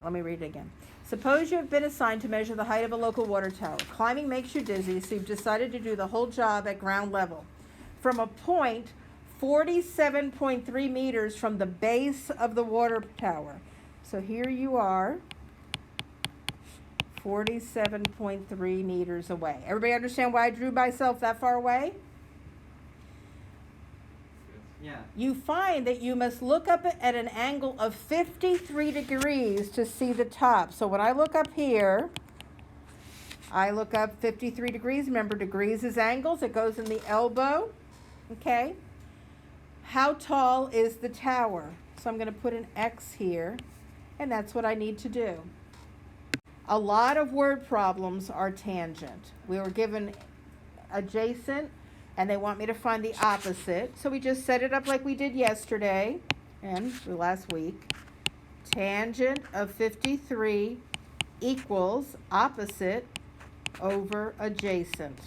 let me read it again. Suppose you have been assigned to measure the height of a local water tower. Climbing makes you dizzy, so you've decided to do the whole job at ground level. From a point 47.3 meters from the base of the water tower. So here you are, 47.3 meters away. Everybody understand why I drew myself that far away? Yeah. You find that you must look up at an angle of 53 degrees to see the top. So when I look up here, I look up 53 degrees. Remember, degrees is angles. It goes in the elbow. Okay? How tall is the tower? So I'm going to put an X here, and that's what I need to do. A lot of word problems are tangent. We were given adjacent, and they want me to find the opposite. So we just set it up like we did yesterday and last week. Tangent of 53 equals opposite over adjacent.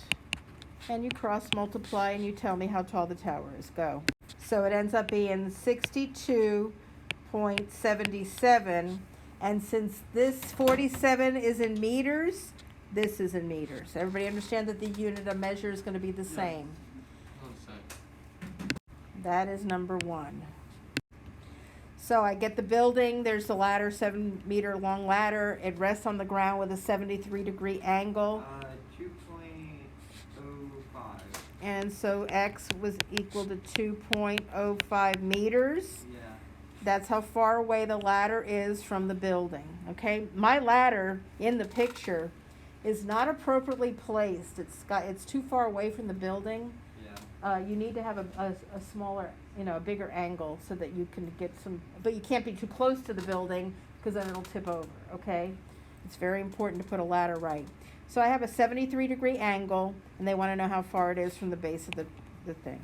And you cross multiply and you tell me how tall the tower is. Go. So it ends up being 62.77. And since this 47 is in meters, this is in meters. Everybody understand that the unit of measure is going to be the same? That is number 1. So I get the building. There's the ladder, 7-meter long ladder. It rests on the ground with a 73-degree angle. 2.05. And so X was equal to 2.05 meters. Yeah. That's how far away the ladder is from the building. Okay? My ladder in the picture is not appropriately placed. It's too far away from the building. Yeah. You need to have a smaller, a bigger angle so that you can get some, but you can't be too close to the building because then it'll tip over, okay? It's very important to put a ladder right. So I have a 73-degree angle, and they want to know how far it is from the base of the thing.